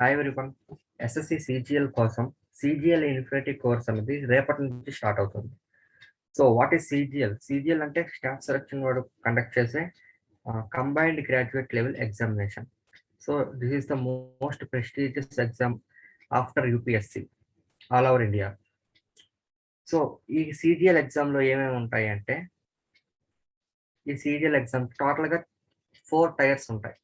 Hi everyone. SSC CGL కోసం CGL infinity course అనేది రేపటి నుంచి స్టార్ట్ అవుతుంది. So what is CGL? CGL అంటే స్టాఫ్ సెలక్షన్ వాడు కండక్ట్ చేసే combined graduate level examination. So this is the most prestigious exam after UPSC all over India. So ఈ CGL ఎగ్జామ్లో ఏమేమి ఉంటాయి అంటే, ఈ సిజిఎల్ ఎగ్జామ్ టోటల్గా 4 టైర్స్ ఉంటాయి.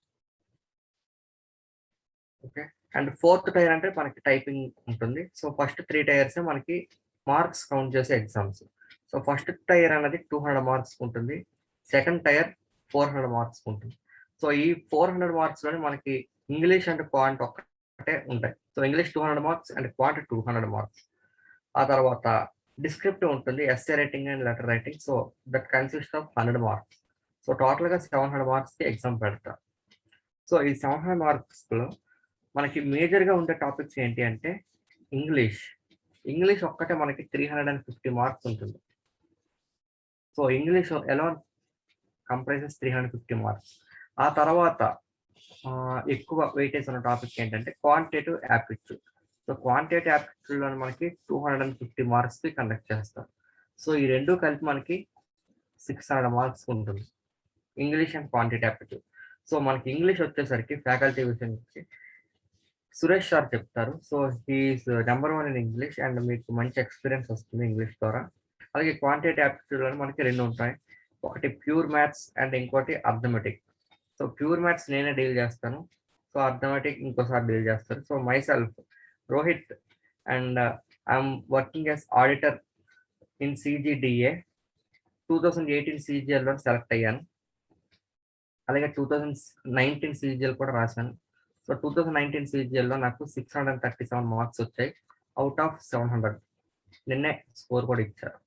ఓకే, అండ్ 4th టైర్ అంటే మనకి టైపింగ్ ఉంటుంది. సో ఫస్ట్ 3 టైర్స్ మనకి మార్క్స్ కౌంట్ చేసే ఎగ్జామ్స్. సో ఫస్ట్ టైర్ అనేది 200 మార్క్స్ ఉంటుంది, సెకండ్ టైర్ 400 మార్క్స్ ఉంటుంది. సో ఈ 400 మార్క్స్ లోని మనకి ఇంగ్లీష్ అండ్ క్వాంట్ ఒక్కటే ఉంటాయి. So English 200 marks and quant 200 marks. ఆ తర్వాత డిస్క్రిప్టివ్ ఉంటుంది, essay writing and letter writing. So that consist of 100 marks. So total గా 700 మార్క్స్ కి ఎగ్జామ్ పెడతారు. సో ఈ 700 మార్క్స్ లో మనకి మేజర్ గా ఉండే టాపిక్స్ ఏంటి అంటే, ఇంగ్లీష్ ఒక్కటే మనకి 350 మార్క్స్ ఉంటుంది. సో ఇంగ్లీష్ ఎలా కంప్రైజెస్ 350 మార్క్స్. ఆ తర్వాత ఎక్కువ వెయిటేజ్ ఉన్న టాపిక్ ఏంటంటే quantitative aptitude. So quantitative aptitude లో మనకి 250 మార్క్స్ కి కండక్ట్ చేస్తారు. సో ఈ రెండు కలిపి మనకి 600 మార్క్స్ ఉంటుంది, English and quantitative aptitude. So మనకి ఇంగ్లీష్ వచ్చేసరికి ఫ్యాకల్టీ విషయానికి సురేష్ సార్ చెప్తారు. So he is number 1 in English and మీకు మంచి ఎక్స్పీరియన్స్ వస్తుంది ఇంగ్లీష్ ద్వారా. అలాగే క్వాంటిటేటివ్ యాప్టిట్యూడ్ లో మనకి 2 ఉంటాయి, ఒకటి ప్యూర్ మ్యాథ్స్ అండ్ ఇంకోటి అర్థమెటిక్. సో ప్యూర్ మ్యాథ్స్ నేనే డీల్ చేస్తాను, సో అర్థమెటిక్ ఇంకోసారి డీల్ చేస్తారు. So myself Rohit and I'm working as auditor in CGDA. 2018 CGL లో సెలెక్ట్ అయ్యాను, అలాగే 2019 సిజిఎల్ కూడా రాశాను. సో 2019 సిజిఎల్ లో నాకు 637 మార్క్స్ వచ్చాయి అవుట్ ఆఫ్ 700. నిన్నే స్కోర్ కూడా ఇచ్చారు.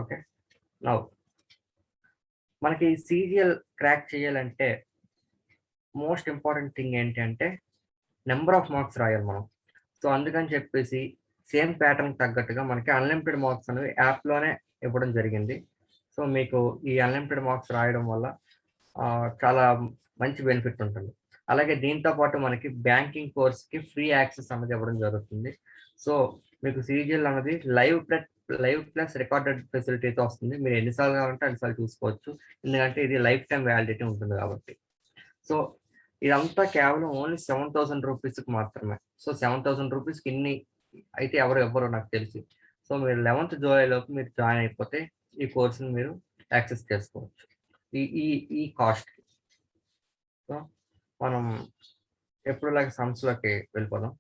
ఓకే, నౌ మనకి సిజిఎల్ క్రాక్ చేయాలంటే మోస్ట్ ఇంపార్టెంట్ థింగ్ ఏంటి అంటే నెంబర్ ఆఫ్ మార్క్స్ రాయాలి మనం. సో అందుకని చెప్పేసి సేమ్ ప్యాటర్న్ తగ్గట్టుగా మనకి అన్లిమిటెడ్ మార్క్స్ అనేవి యాప్లోనే ఇవ్వడం జరిగింది. సో మీకు ఈ అన్లిమిటెడ్ మార్క్స్ రాయడం వల్ల చాలా మంచి బెనిఫిట్ ఉంటుంది. అలాగే దీంతో పాటు మనకి బ్యాంకింగ్ కోర్స్కి ఫ్రీ యాక్సెస్ అనేది ఇవ్వడం జరుగుతుంది. సో మీకు సిజిఎల్ అనేది లైవ్ ప్లస్ రికార్డెడ్ ఫెసిలిటీతో వస్తుంది. మీరు ఎన్నిసార్లు కావాలంటే అన్నిసార్లు చూసుకోవచ్చు, ఎందుకంటే ఇది లైఫ్ టైం వ్యాలిడిటీ ఉంటుంది కాబట్టి. సో ఇదంతా కేవలం ఓన్లీ 7,000 రూపీస్కి మాత్రమే. సో 7,000 రూపీస్కి ఇన్ని అయితే ఎవరు నాకు తెలిసి. సో మీరు 11th జూలై లోపు మీరు జాయిన్ అయిపోతే ఈ కోర్సుని మీరు యాక్సెస్ చేసుకోవచ్చు ఈ ఈ ఈ కాస్ట్. సో మనం ఎప్పుడులాగా సమ్స్లోకి వెళ్ళిపోదాం.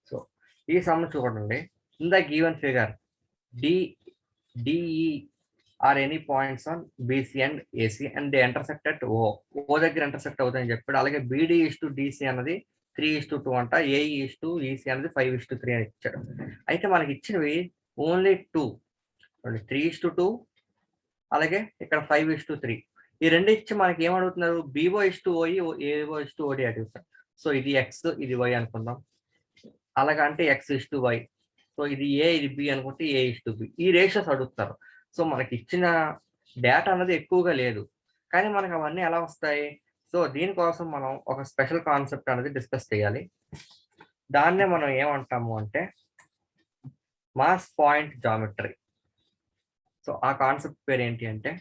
సో ఈ సమ్ చూడండి, in the given figure DE are any points on BC and AC and they intersect at O దగ్గర ఇంటర్సెక్ట్ అవుతుందని చెప్పాడు. అలాగే బీడీ ఇస్టు డిసి అన్నది 3:2 అంట, ఏఈ ఇస్టు ఈసీ అనేది 5:3 అని ఇచ్చాడు. అయితే మనకి ఇచ్చినవి ఓన్లీ 2, 3:2, అలాగే ఇక్కడ 5:3. ఈ రెండు ఇచ్చి మనకి ఏమడుగుతున్నారు, BO is to OE, AO is to OD అడుగుతారు. సో ఇది ఎక్స్ ఇది వై అనుకుందాం, అలాగా అంటే ఎక్స్ ఇస్టు వై. సో ఇది ఏ ఇది బి అనుకుంటే ఏ ఇస్టు బి. ఈ రేషియోస్ అడుగుతారు. సో మనకి ఇచ్చిన డేటా అనేది ఎక్కువగా లేదు, కానీ మనకు అవన్నీ ఎలా వస్తాయి? సో దీనికోసం మనం ఒక స్పెషల్ కాన్సెప్ట్ అనేది డిస్కస్ చేయాలి. దాన్నే మనం ఏమంటాము అంటే మాస్ పాయింట్ జామెట్రీ. సో ఆ కాన్సెప్ట్ పేరు ఏంటి అంటే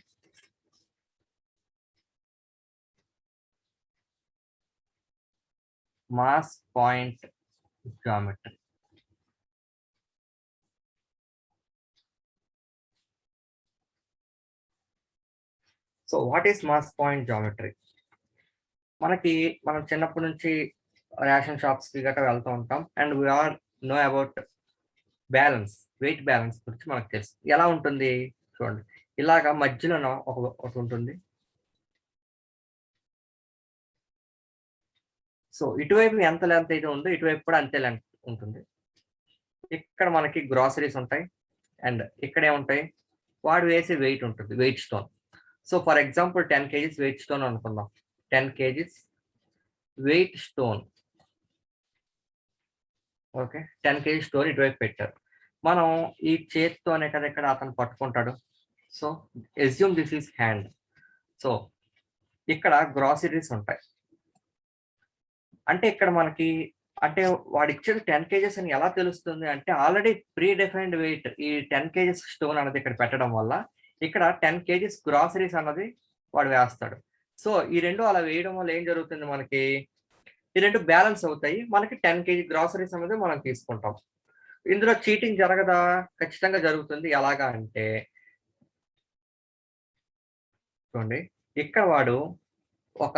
mass point geometry. So what is mass point geometry? మనం చిన్నప్పటి నుంచి రేషన్ షాప్స్ కి గట్రా వెళ్తూ ఉంటాం, and we are know about balance, weight balance గురించి మనకు తెలుసు. ఎలా ఉంటుంది చూడండి, ఇలాగా మధ్యలో ఒకటి ఉంటుంది. సో ఇటువైపు ఎంత లెంత్ అయితే ఉందో ఇటువైపు కూడా అంతే లెంత్ ఉంటుంది. ఇక్కడ మనకి గ్రాసరీస్ ఉంటాయి, అండ్ ఇక్కడ ఏముంటాయి, వాడు వేసే వెయిట్ ఉంటుంది, wait stone. So for example 10 kgs wait stone అనుకుందాం. 10 kgs wait stone. Okay, 10 kg stone ఇటువైపు పెట్టారు. మనం ఈ చేతితోనే కదా ఇక్కడ అతను పట్టుకుంటాడు. So assume this is hand. So ఇక్కడ గ్రాసరీస్ ఉంటాయి. అంటే ఇక్కడ మనకి అంటే వాడు ఇచ్చేది 10 కేజెస్ అని ఎలా తెలుస్తుంది అంటే ఆల్రెడీ ప్రీ డిఫైన్డ్ వెయిట్ ఈ 10 కేజెస్ స్టోన్ అన్నది ఇక్కడ పెట్టడం వల్ల ఇక్కడ 10 కేజెస్ గ్రాసరీస్ అన్నది వాడు వేస్తాడు. సో ఈ రెండు అలా వేయడం వల్ల ఏం జరుగుతుంది మనకి, ఈ రెండు బ్యాలెన్స్ అవుతాయి. మనకి 10 కేజీ గ్రాసరీస్ అనేది మనం తీసుకుంటాం. ఇందులో చీటింగ్ జరగదా? ఖచ్చితంగా జరుగుతుంది. ఎలాగా అంటే చూడండి, ఇక్కడ వాడు ఒక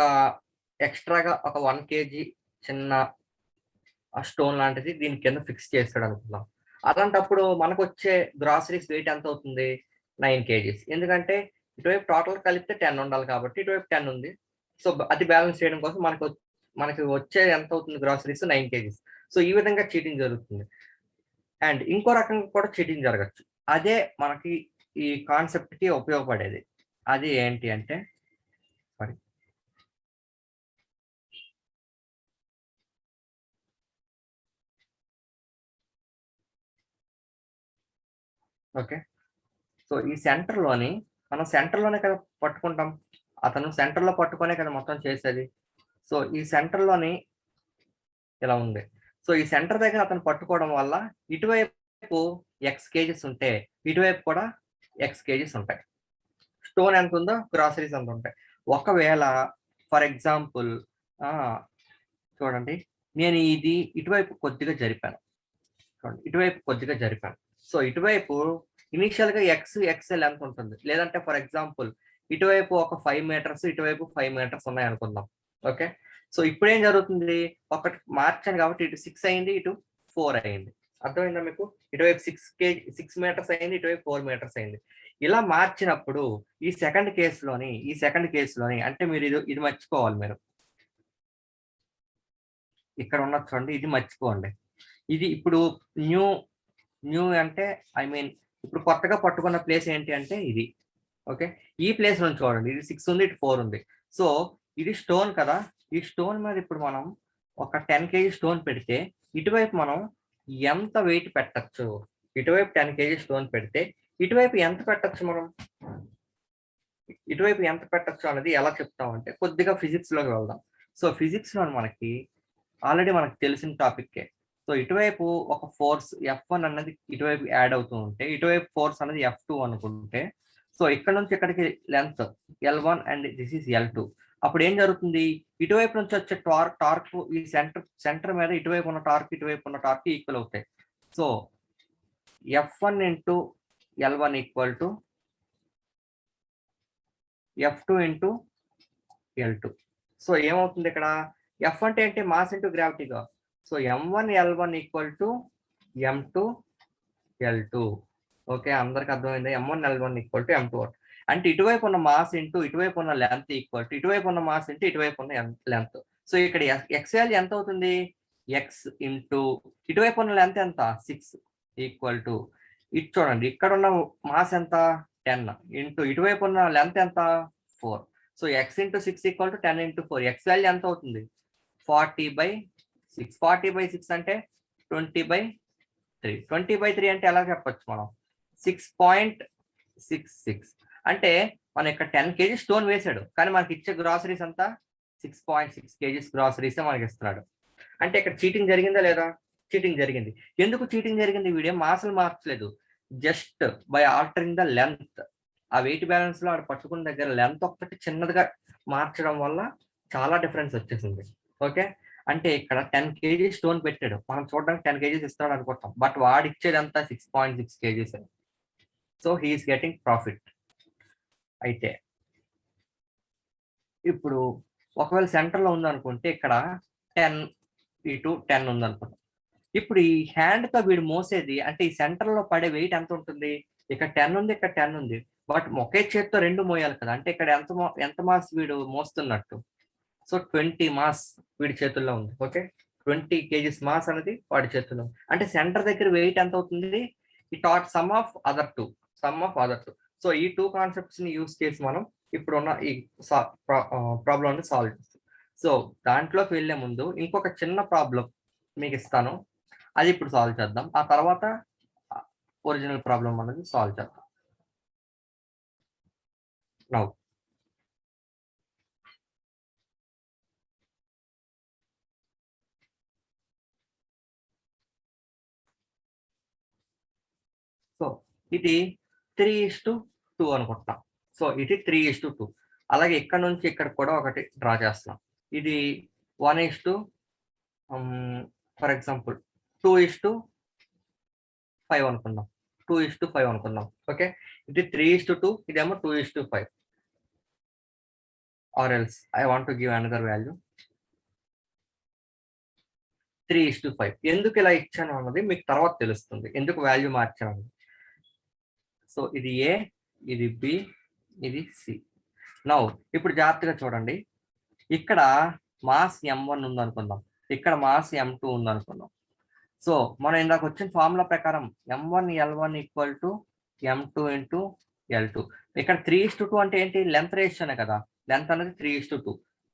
ఎక్స్ట్రాగా ఒక 1 కేజీ చిన్న స్టోన్ లాంటిది దీని కింద ఫిక్స్ చేస్తాడు అనుకుందాం. అలాంటప్పుడు మనకు వచ్చే గ్రాసరీస్ వెయిట్ ఎంత అవుతుంది? 9 కేజీస్. ఎందుకంటే ఇటువైపు టోటల్ కలిపితే 10 ఉండాలి కాబట్టి ఇటువైపు 10 ఉంది. సో అది బ్యాలెన్స్ చేయడం కోసం మనకి వచ్చే ఎంత అవుతుంది గ్రాసరీస్? 9 కేజీస్. సో ఈ విధంగా చీటింగ్ జరుగుతుంది. అండ్ ఇంకో రకంగా కూడా చీటింగ్ జరగచ్చు. అదే మనకి ఈ కాన్సెప్ట్ కి ఉపయోగపడేది. అది ఏంటి అంటే సారీ ఓకే. సో ఈ సెంటర్‌లోని మనం సెంటర్‌లోనే కదా పట్టుకుంటాం. అతను సెంటర్‌లో పట్టుకొనే కదా మొత్తం చేసేది. సో ఈ సెంటర్‌లోని ఇలా ఉంది. సో ఈ సెంటర్ దగ్గర అతను పట్టుకోవడం వల్ల ఇటువైపు ఎక్స్ కేజెస్ ఉంటే, ఇటువైపు కూడా ఎక్స్ కేజెస్ ఉంటాయి. స్టోన్ ఎంత ఉందో గ్రాసరీస్ అంత ఉంటాయి. ఒకవేళ ఫర్ ఎగ్జాంపుల్ చూడండి, నేను ఇది ఇటువైపు కొద్దిగా జరిపాను. చూడండి, ఇటువైపు కొద్దిగా జరిపాను. సో ఇటువైపు ఇనీషియల్‌గా ఎక్స్ఎల్ ఎంత ఉంటుంది? లేదంటే ఫర్ ఎగ్జాంపుల్ ఇటువైపు ఒక 5 మీటర్స్, ఇటువైపు 5 మీటర్స్ ఉన్నాయి అనుకుందాం. ఓకే. సో ఇప్పుడేం జరుగుతుంది? ఒకటి మార్చాను కాబట్టి ఇటు 6 అయింది, ఇటు 4 అయింది. అర్థమైందా మీకు? ఇటువైపు 6 మీటర్స్ అయింది, ఇటువైపు 4 మీటర్స్ అయింది. ఇలా మార్చినప్పుడు ఈ సెకండ్ కేసులోని అంటే మీరు ఇది మర్చిపోవాలి మీరు. ఇక్కడ ఉన్నది చూడండి, ఇది మర్చిపోండి. ఇది ఇప్పుడు న్యూ అంటే ఐ మీన్ ఇప్పుడు కొత్తగా పట్టుకున్న ప్లేస్ ఏంటి అంటే ఇది. ఓకే. ఈ ప్లేస్ నుంచి చూడండి, ఇది 6 ఉంది, ఇటు 4 ఉంది. సో ఇది స్టోన్ కదా. ఈ స్టోన్ మీద ఇప్పుడు మనం ఒక 10 కేజీ స్టోన్ పెడితే ఇటువైపు మనం ఎంత వెయిట్ పెట్టచ్చు? ఇటువైపు 10 కేజీ స్టోన్ పెడితే ఇటువైపు ఎంత పెట్టచ్చు మనం? ఇటువైపు ఎంత పెట్టచ్చు అనేది ఎలా చెప్తామంటే కొద్దిగా ఫిజిక్స్ లోకి వెళ్దాం. సో ఫిజిక్స్ లో మనకి ఆల్రెడీ మనకు తెలిసిన టాపిక్కే. సో ఇటువైపు ఒక ఫోర్స్ F1 అన్నది ఇటువైపు యాడ్ అవుతూ ఉంటే, ఇటువైపు ఫోర్స్ అనేది F2 అనుకుంటే, సో ఇక్కడ నుంచి ఇక్కడికి length L1 and this is L2. అప్పుడు ఏం జరుగుతుంది? ఇటువైపు నుంచి వచ్చే టార్క్ ఈ సెంటర్ మీద ఇటువైపు ఉన్న టార్క్ ఈక్వల్ అవుతాయి. So F1 into L1 equal to F2 into L2. So ఏమవుతుంది ఇక్కడ? F అంటే ఏంటి? మాస్ ఇంటూ గ్రావిటీగా. So M1 L1 equal to M2 L2. Okay, అందరికి అర్థమైంది. M1 L1 equal to M2 అంటే ఇటువైపు ఉన్న మాస్ ఇంటూ ఇటువైపు ఉన్న లెంత్ ఈక్వల్ టు ఇటువైపు ఉన్న మాస్ ఇంటూ ఇటువైపు ఉన్న లెంత్. సో ఇక్కడ ఎక్స్ వాల్యూ ఎంత అవుతుంది? ఎక్స్ ఇంటూ ఇటువైపు ఉన్న లెంత్ ఎంత? 6 ఈక్వల్ టు ఇటు చూడండి, ఇక్కడ ఉన్న మాస్ ఎంత? 10 ఇంటూ ఇటువైపు ఉన్న లెంత్ ఎంత? 4. So X into 6 equal to 10 into 4. X value ఎంత అవుతుంది? 40/6. 40/6 అంటే 20/3. 20/3 అంటే ఎలా చెప్పొచ్చు మనం? 6.66. అంటే మనం ఇక్కడ 10 కేజీ స్టోన్ వేసాడు, కానీ మనకి ఇచ్చే గ్రాసరీస్ అంతా 6.6 కేజీస్ గ్రాసరీస్ మనకి ఇస్తున్నాడు. అంటే ఇక్కడ చీటింగ్ జరిగిందా లేదా? చీటింగ్ జరిగింది. ఎందుకు చీటింగ్ జరిగింది? వీడియో మాసలు మార్చలేదు, just by altering the length. ఆ వెయిట్ బ్యాలెన్స్ లో ఆడ పట్టుకున్న దగ్గర లెంత్ ఒక్కటి చిన్నదిగా మార్చడం వల్ల చాలా డిఫరెన్స్ వచ్చేసింది. ఓకే. అంటే ఇక్కడ 10 కేజీ స్టోన్ పెట్టాడు, మనం చూడడానికి 10 కేజీస్ ఇస్తాడు అనుకుంటాం, బట్ వాడు ఇచ్చేది అంతా 6.6 KGs. So he is getting profit. అయితే ఇప్పుడు ఒకవేళ సెంటర్ లో ఉందనుకుంటే ఇక్కడ 10 ఇటు 10 ఉందనుకుంటాం. ఇప్పుడు ఈ హ్యాండ్ తో వీడు మోసేది అంటే ఈ సెంటర్ లో పడే వెయిట్ ఎంత ఉంటుంది? ఇక్కడ 10 ఉంది, ఇక్కడ 10 ఉంది, బట్ ఒకే చేతితో 2 మోయాలి కదా. అంటే ఇక్కడ ఎంత మాస్ వీడు మోస్తున్నట్టు? సో 20 మాస్ వీడి చేతుల్లో ఉంది. ఓకే, 20 కేజీస్ మాస్ అనేది వాడి చేతుల్లో. అంటే సెంటర్ దగ్గర వెయిట్ ఎంత అవుతుంది? ఈ some of other two. So ఈ 2 కాన్సెప్ట్స్ ని యూస్ చేసి మనం ఇప్పుడున్న ఈ ప్రాబ్లమ్ ని సాల్వ్ చేస్తాం. సో దాంట్లోకి వెళ్లే ముందు ఇంకొక చిన్న ప్రాబ్లం మీకు ఇస్తాను, అది ఇప్పుడు సాల్వ్ చేద్దాం. ఆ తర్వాత ఒరిజినల్ ప్రాబ్లం అనేది సాల్వ్ చేద్దాం. నౌ సో ఇది 3:2 అనుకుంటున్నాం. సో ఇది 3:2. అలాగే ఇక్కడ నుంచి ఇక్కడ కూడా ఒకటి డ్రా చేస్తున్నాం. ఇది 1:, ఫర్ ఎగ్జాంపుల్ 2:5 అనుకుందాం. 2:5 అనుకుందాం. ఓకే, ఇది 3:2, ఇదేమో 2:5. Or else I want to give another value 3:5. ఎందుకు ఇలా ఇచ్చాను అన్నది మీకు తర్వాత తెలుస్తుంది, ఎందుకు వాల్యూ మార్చాను. సో ఇది ఏ, ఇది బి, ఇది సి. నౌ ఇప్పుడు జాగ్రత్తగా చూడండి, ఇక్కడ మాస్ m1 ఉందనుకుందాం, ఇక్కడ మాస్ m2 ఉందనుకుందాం. సో మనం ఇందాక వచ్చిన ఫార్ములా ప్రకారం m1 L1 equal to m2 into L2. ఇక్కడ 3:2 అంటే ఏంటి, లెంత్ రేషియోనే కదా, లెంత్ అనేది 3:2.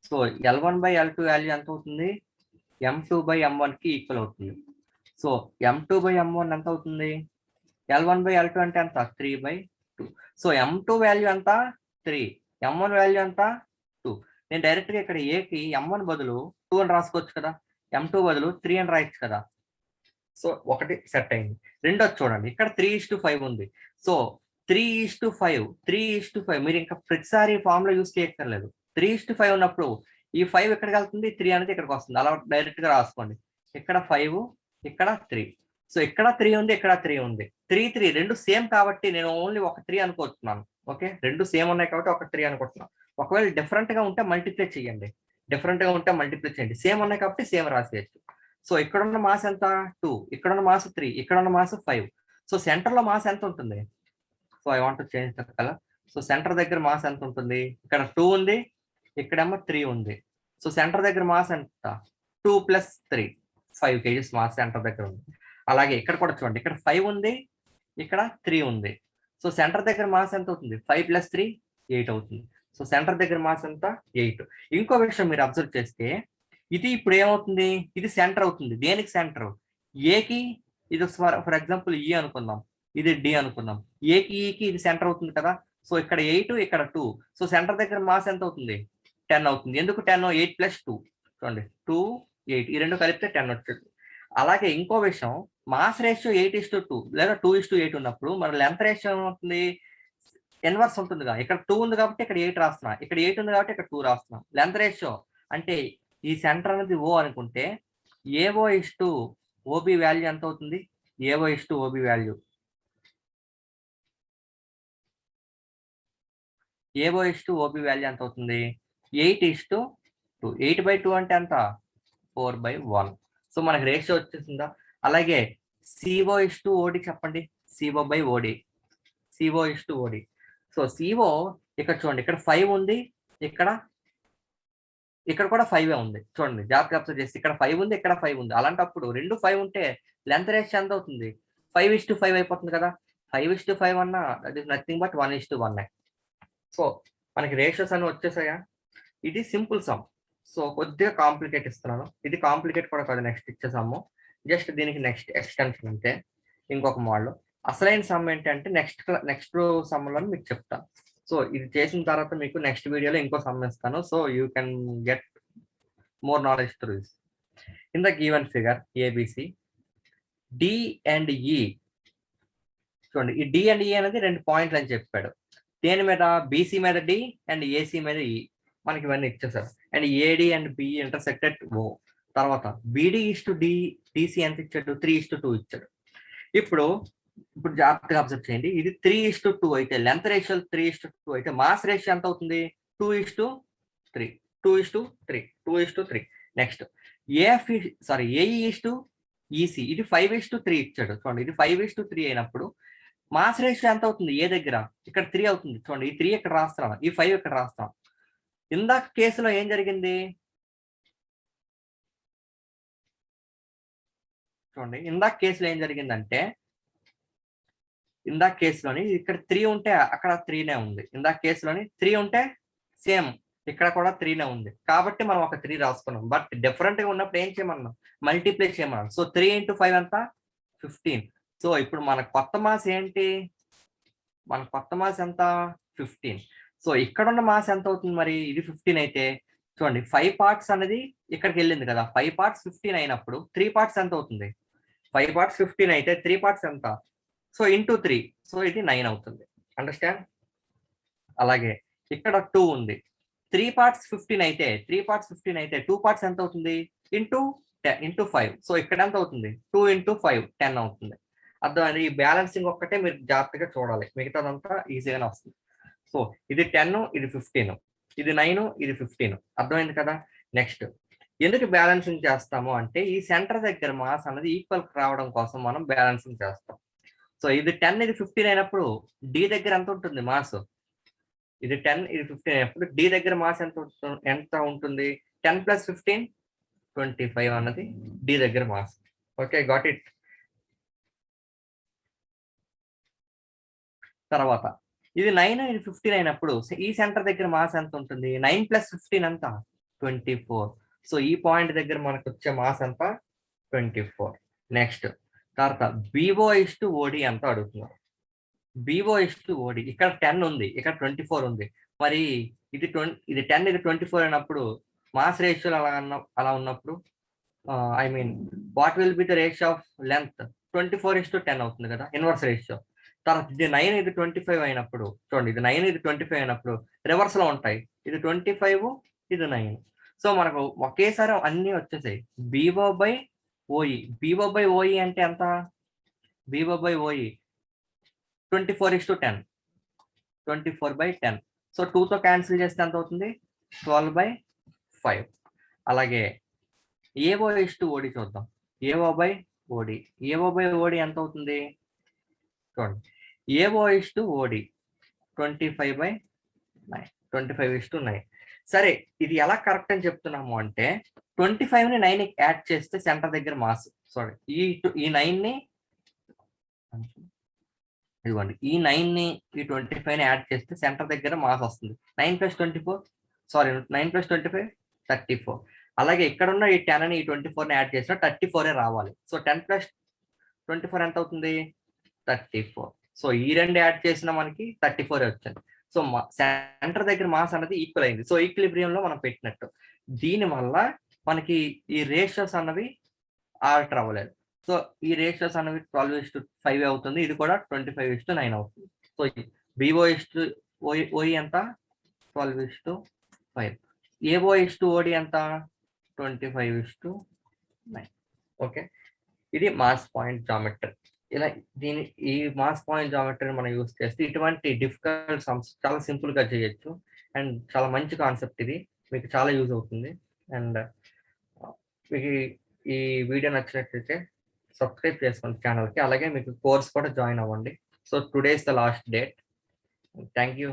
సో L1/L2 వాల్యూ ఎంత అవుతుంది, m2/m1 కి ఈక్వల్ అవుతుంది. సో m2/m1 ఎంత అవుతుంది, L1/L2 అంటే ఎంత, 3/2. సో m2 వాల్యూ ఎంత, 3, m1 వాల్యూ ఎంత, 2. నేను డైరెక్ట్ గా ఇక్కడ ఏకి m1 బదులు 2 అని రాసుకోవచ్చు కదా, m2 బదులు 3 అని రాయొచ్చు కదా. సో ఒకటి సెట్ అయింది. రెండోది చూడండి, ఇక్కడ 3:5 ఉంది. సో 3:5 మీరు ఇంకా ప్రతిసారి ఫార్ములా యూస్ చేయక్కర్లేదు. 3:5 ఉన్నప్పుడు ఈ 5 ఎక్కడికి వెళ్తుంది, 3 అనేది ఇక్కడికి వస్తుంది. అలా డైరెక్ట్ గా రాసుకోండి. ఇక్కడ 5, ఇక్కడ 3. సో ఇక్కడ 3 ఉంది, ఇక్కడ 3 ఉంది. 3 రెండు సేమ్ కాబట్టి నేను ఓన్లీ ఒక 3 అనుకుంటున్నాను. ఓకే, రెండు సేమ్ ఉన్నాయి కాబట్టి ఒక 3 అనుకుంటున్నాను. ఒకవేళ డిఫరెంట్ గా ఉంటే మల్టిప్లై చేయండి, డిఫరెంట్ గా ఉంటే మల్టిప్లై చేయండి. సేమ్ ఉన్నాయి కాబట్టి సేమ్ రాసేయచ్చు. సో ఇక్కడ ఉన్న మాస్ ఎంత, 2, ఇక్కడ ఉన్న మాస్ 3, ఇక్కడ ఉన్న మాస్ 5. సో సెంటర్ లో మాస్ ఎంత ఉంటుంది, so I want to change the colour. So centre దగ్గర మాస్ ఎంత ఉంటుంది, ఇక్కడ 2 ఉంది, ఇక్కడేమో 3 ఉంది. సో సెంటర్ దగ్గర మాస్ ఎంత, 2 + 3, 5 kgs మాస్ సెంటర్ దగ్గర ఉంది. అలాగే ఇక్కడ కూడా చూడండి, ఇక్కడ 5 ఉంది, ఇక్కడ 3 ఉంది. సో సెంటర్ దగ్గర మాస్ ఎంత అవుతుంది, 5 + 3 8 అవుతుంది. సో సెంటర్ దగ్గర మాస్ ఎంత, 8. ఇంకో విషయం మీరు అబ్జర్వ్ చేస్తే, ఇది ఇప్పుడు ఏమవుతుంది, ఇది సెంటర్ అవుతుంది. దేనికి సెంటర్, ఏకి. ఇది ఫర్ ఎగ్జాంపుల్ ఈ అనుకుందాం, ఇది డి అనుకుందాం. ఏకి ఈకి ఇది సెంటర్ అవుతుంది కదా. సో ఇక్కడ 8, ఇక్కడ 2. సో సెంటర్ దగ్గర మాస్ ఎంత అవుతుంది, 10 అవుతుంది. ఎందుకు 10, 8 + 2 చూడండి, 2, 8 ఈ రెండు కలిపితే 10 వచ్చేది. అలాగే ఇంకో విషయం, మాస్ రేషియో 8:2 లేదా 2:8 ఉన్నప్పుడు మన లెంత్ రేషియో ఏమవుతుంది, ఇన్వర్స్ ఉంటుందిగా. ఇక్కడ 2 ఉంది కాబట్టి ఇక్కడ 8 రాస్తున్నా, ఇక్కడ 8 ఉంది కాబట్టి ఇక్కడ 2 రాస్తున్నాం. లెంత్ రేషియో అంటే ఈ సెంటర్ అనేది O అనుకుంటే AO:OB వాల్యూ ఎంత అవుతుంది, AO:OB వాల్యూ AO:OB వాల్యూ ఎంత అవుతుంది, 8:2. 8/2 అంటే ఎంత, 4/1. సో మనకి రేషియో వచ్చేసిందా. అలాగే CO:OD చెప్పండి, CO/OD, CO:OD. సో CO ఇక్కడ చూడండి, ఇక్కడ 5 ఉంది, ఇక్కడ కూడా 5 ఉంది. చూడండి జాగ్రత్తగా అబ్జర్వ్ చేసి, ఇక్కడ 5 ఉంది, ఇక్కడ 5 ఉంది. అలాంటప్పుడు రెండు 5 ఉంటే లెంత్ రేషియో ఎంత అవుతుంది, 5:5 అయిపోతుంది కదా. 5:5 అన్నా that is nothing but 1:1. So మనకి రేషియోస్ అన్ని వచ్చేసాయా. ఇది సింపుల్ సమ్. సో కొద్దిగా కాంప్లికేట్ ఇస్తున్నాను, ఇది కాంప్లికేట్ కూడా కాదు, నెక్స్ట్ ఇచ్చేసాము. జస్ట్ దీనికి నెక్స్ట్ ఎక్స్టెన్షన్ అంతే, ఇంకొక మోడల్. అసలైన సమ్ ఏంటంటే నెక్స్ట్ సమ్లో మీకు చెప్తాను. సో ఇది చేసిన తర్వాత మీకు నెక్స్ట్ వీడియోలో ఇంకో సమ్ ఇస్తాను. So you can get more knowledge through this. In the given figure A B C, D and E చూడండి, ఈ డి అండ్ ఈ అనేది 2 పాయింట్లు అని చెప్పాడు. దేని మీద, బీసీ మీద డి అండ్ ఏసీ మీద ఈ. మనకి ఇవన్నీ ఇచ్చేసారు. And AD and B intersected O. తర్వాత BD:D, DC ఎంత ఇచ్చాడు, 3:2 ఇచ్చాడు. ఇప్పుడు జాగ్రత్తగా అబ్జర్వ్ చేయండి, ఇది 3:2 అయితే లెంత్ రేషియో 3:2 అయితే మాస్ రేషియో ఎంత అవుతుంది, 2:3. 2:3. నెక్స్ట్ AE:EC, ఇది 5:3 ఇచ్చాడు. చూడండి ఇది 5:3 అయినప్పుడు మాస్ రేషియో ఎంత అవుతుంది, ఏ దగ్గర, ఇక్కడ 3 అవుతుంది. చూడండి ఈ 3 ఇక్కడ రాస్తున్నాం, ఈ 5 ఇక్కడ రాస్తాం. ఇందాక కేసులో ఏం జరిగింది చూడండి, ఇందాక కేసులో ఏం జరిగిందంటే, ఇందాక కేసులోని ఇక్కడ 3 ఉంటే అక్కడ 3నే ఉంది. ఇందాక కేసులోని 3 ఉంటే సేమ్ ఇక్కడ కూడా 3నే ఉంది. కాబట్టి మనం ఒక 3 రాసుకున్నాం. బట్ డిఫరెంట్ గా ఉన్నప్పుడు ఏం చేయమన్నాం, మల్టిప్లై చేయమన్నాం. సో 3 × 5 ఎంత, 15. సో ఇప్పుడు మన కొత్త మాస్ ఏంటి, మన కొత్త మాస్ ఎంత, 15. సో ఇక్కడ ఉన్న మాస్ ఎంత అవుతుంది మరి? ఇది 15 అయితే చూడండి 5 పార్ట్స్ అనేది ఇక్కడికి వెళ్ళింది కదా, 5 పార్ట్స్ 15 అయినప్పుడు 3 పార్ట్స్ ఎంత అవుతుంది? 5 పార్ట్స్ 15 అయితే 3 పార్ట్స్ ఎంత? సో ఇంటూ 3, సో ఇది 9 అవుతుంది. అండర్స్టాండ్? అలాగే ఇక్కడ 2 ఉంది, 3 పార్ట్స్ 15 అయితే 2 పార్ట్స్ ఎంత అవుతుంది? ఇంటూ 5. సో ఇక్కడ ఎంత అవుతుంది? 2 ఇంటూ 5 10 అవుతుంది. అర్థమైంది? ఈ బ్యాలెన్సింగ్ ఒక్కటే మీరు జాగ్రత్తగా చూడాలి, మిగతాదంతా ఈజీగానే వస్తుంది. సో ఇది 10, ఇది 15, ఇది 9, ఇది 15. అర్థమైంది కదా? నెక్స్ట్ ఎందుకు బ్యాలెన్సింగ్ చేస్తాము అంటే ఈ సెంటర్ దగ్గర మాస్ అనేది ఈక్వల్ రావడం కోసం మనం బ్యాలెన్సింగ్ చేస్తాం. సో ఇది 10, ఇది 15 అయినప్పుడు డి దగ్గర ఎంత ఉంటుంది మాస్? ఇది 10, ఇది 15 అయినప్పుడు డి దగ్గర మాస్ ఎంత ఉంటుంది? 10 + 15 25 అన్నది డి దగ్గర మాస్. Okay, got it. తర్వాత ఇది 9, ఇది 15 అయినప్పుడు ఈ సెంటర్ దగ్గర మాస్ ఎంత ఉంటుంది? 9 + 15 ఎంత? 24. సో ఈ పాయింట్ దగ్గర మనకు వచ్చే మాస్ ఎంత? 24. నెక్స్ట్ తర్వాత BO/OD ఎంత అడుగుతున్నారు? BO/OD ఇక్కడ 10 ఉంది, ఇక్కడ 24 ఉంది. మరి ఇది 10, ఇది 24 అయినప్పుడు మాస్ రేషియోలు అలా ఉన్నప్పుడు I mean what will be the ratio of length? 24:10 అవుతుంది కదా, ఇన్వర్స్ రేషియో. తర్వాత ఇది 9, ఇది 25 అయినప్పుడు చూడండి, ఇది 9, ఇది 25 అయినప్పుడు రివర్స్ లో ఉంటాయి. ఇది 25, ఇది 9. సో మనకు ఒకేసారి అన్ని వచ్చేసాయి. BO/OE. BO/OE అంటే ఎంత? BO/OE 24:10. 24/10. సో 2తో క్యాన్సిల్ చేస్తే ఎంత అవుతుంది? 12/5. అలాగే AO/OD చూద్దాం. AO/OD ఎంత అవుతుంది? చూడండి, AO/OD 25/9. 25:9. సరే, ఇది ఎలా కరెక్ట్ అని చెప్తున్నాము అంటే 25ని 9కి యాడ్ చేస్తే సెంటర్ దగ్గర మాస్, సారీ ఈ 9ని ఇదిగోండి, ఈ 9ని ఈ 25ని యాడ్ చేస్తే సెంటర్ దగ్గర మాస్ వస్తుంది. 9 + 24, సారీ 9 + 25 34. అలాగే ఇక్కడ ఉన్న ఈ 10ని ఈ 24ని యాడ్ చేసినా 34 రావాలి. సో 10 + 24 ఎంత అవుతుంది? 34. సో ఈ రెండు యాడ్ చేసిన మనకి 34 వచ్చింది. సో సెంటర్ దగ్గర మాస్ అనేది ఈక్వల్ అయింది. సో ఈక్విలిబ్రియం లో మనం పెట్టినట్టు. దీని వల్ల మనకి ఈ రేషియోస్ అన్నవి ఆల్టర్ అవ్వలేదు. సో ఈ రేషియోస్ అనేవి 12:5 అవుతుంది. ఇది కూడా 25:9 అవుతుంది. సో BO/OE ఎంత? 12:5. AO/OD ఎంత? 25:9. ఓకే, ఇది మాస్ పాయింట్ జామెట్రీ. ఇలా ఈ మాస్ పాయింట్ జామెట్రీని మనం యూస్ చేస్తే ఇటువంటి డిఫికల్ట్ సమ్స్ చాలా సింపుల్ గా చేయొచ్చు. అండ్ చాలా మంచి కాన్సెప్ట్ ఇది, మీకు చాలా యూజ్ అవుతుంది. అండ్ మీకు ఈ వీడియో నచ్చినట్లయితే సబ్స్క్రైబ్ చేసుకోండి ఛానల్కి. అలాగే మీకు కోర్స్ కూడా జాయిన్ అవ్వండి. So today is the last date. Thank you.